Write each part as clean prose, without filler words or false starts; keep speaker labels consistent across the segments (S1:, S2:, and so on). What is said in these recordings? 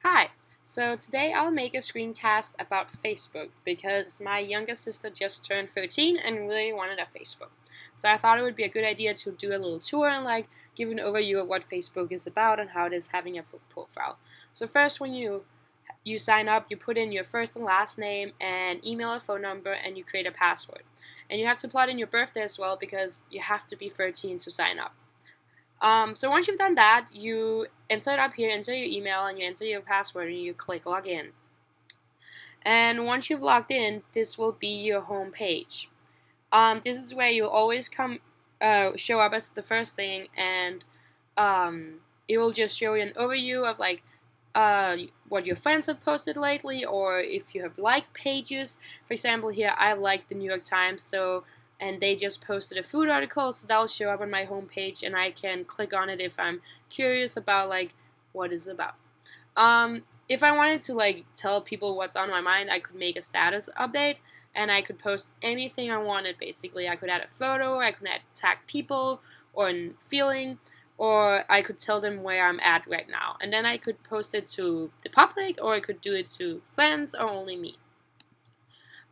S1: Hi! So today I'll make a screencast about Facebook because my younger sister just turned 13 and really wanted a Facebook. So I thought it would be a good idea to do a little tour and give an overview of what Facebook is about and how it is having a profile. So first when you sign up, you put in your first and last name and email and phone number and you create a password. And you have to plot in your birthday as well because you have to be 13 to sign up. So once you've done that, you enter it up here, enter your email, and you enter your password, and you click login. And once you've logged in, this will be your home page. This is where you'll always show up as the first thing, and it will just show you an overview of what your friends have posted lately, or if you have liked pages. For example, here I liked the New York Times, and they just posted a food article, so that'll show up on my homepage, and I can click on it if I'm curious about what it's about. If I wanted to tell people what's on my mind, I could make a status update, and I could post anything I wanted. Basically, I could add a photo, I could tag people or a feeling, or I could tell them where I'm at right now, and then I could post it to the public, or I could do it to friends or only me.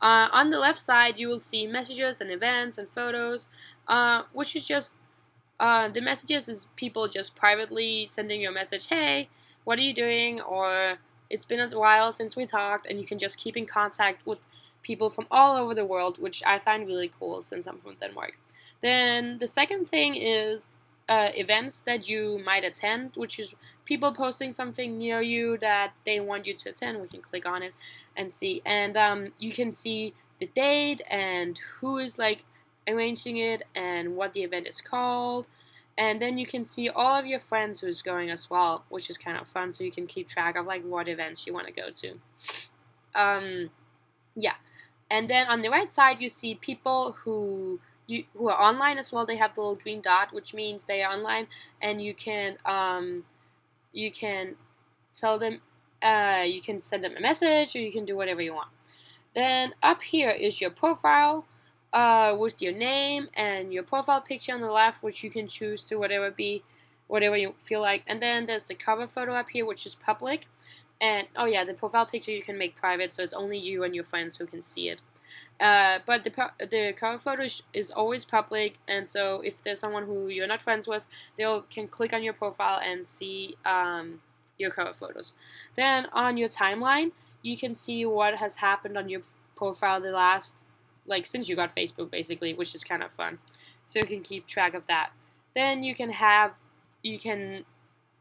S1: On the left side, you will see messages and events and photos, which is just the messages is people just privately sending you a message, hey, what are you doing? Or it's been a while since we talked, and you can just keep in contact with people from all over the world, which I find really cool since I'm from Denmark. Then the second thing is events that you might attend, which is people posting something near you that they want you to attend. We can click on it and see, and you can see the date and who is arranging it and what the event is called, and then you can see all of your friends who's going as well, which is kind of fun, so you can keep track of what events you want to go to. Yeah, and then on the right side you see people who are online as well. They have the little green dot, which means they are online, and you can tell them, you can send them a message, or you can do whatever you want. Then up here is your profile, with your name and your profile picture on the left, which you can choose to whatever you feel like. And then there's the cover photo up here, which is public. And oh yeah, the profile picture you can make private, so it's only you and your friends who can see it. But the cover photo is always public, and so if there's someone who you're not friends with, they can click on your profile and see your cover photos. Then on your timeline, you can see what has happened on your profile the last, since you got Facebook, basically, which is kind of fun. So you can keep track of that. Then you can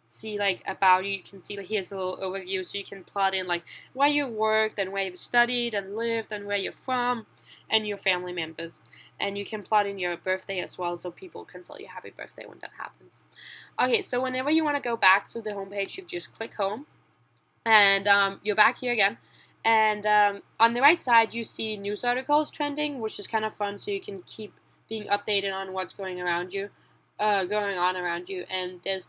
S1: see about you. You can see here's a little overview, so you can plot in where you worked and where you've studied and lived and where you're from and your family members. And you can plot in your birthday as well, so people can tell you happy birthday when that happens. Okay, so whenever you want to go back to the homepage, you just click home, and you're back here again. And on the right side, you see news articles trending, which is kind of fun, so you can keep being updated on what's going on around you. And this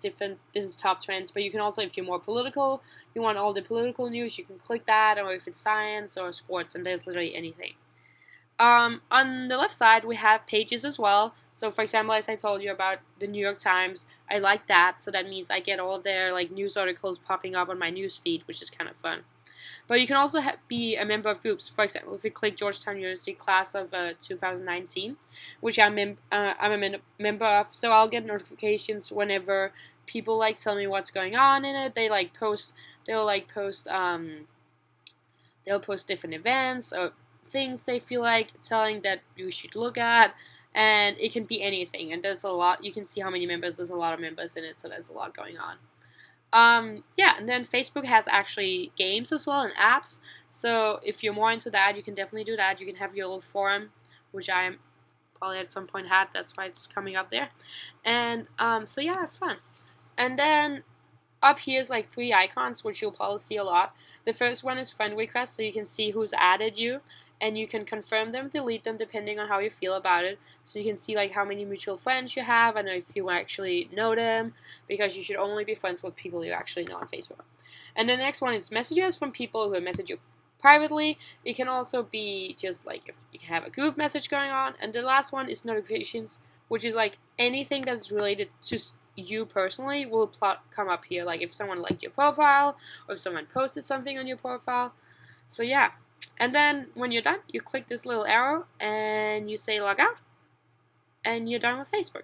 S1: is top trends, but you can also, if you're more political, you want all the political news, you can click that, or if it's science or sports, and there's literally anything. On the left side, we have pages as well. So for example, as I told you about the New York Times, I like that, so that means I get all of their news articles popping up on my news feed, which is kind of fun. But you can also be a member of groups. For example, if we click Georgetown University class of 2019, which I'm a member of, so I'll get notifications whenever people tell me what's going on in it. They'll post different events or things they feel like telling that you should look at, and it can be anything. And there's a lot. You can see how many members. There's a lot of members in it, so there's a lot going on. Yeah, and then Facebook has actually games as well and apps, so if you're more into that, you can definitely do that. You can have your little forum, which I probably at some point had, that's why it's coming up there, and so yeah, that's fun. And then up here is 3 icons, which you'll probably see a lot. The first one is friend request, so you can see who's added you, and you can confirm them, delete them, depending on how you feel about it. So you can see how many mutual friends you have, and if you actually know them, because you should only be friends with people you actually know on Facebook. And the next one is messages from people who message you privately. It can also be just if you can have a group message going on. And the last one is notifications, which is anything that's related to you personally will come up here, like if someone liked your profile or if someone posted something on your profile. So yeah, and then when you're done, you click this little arrow and you say log out, and you're done with Facebook.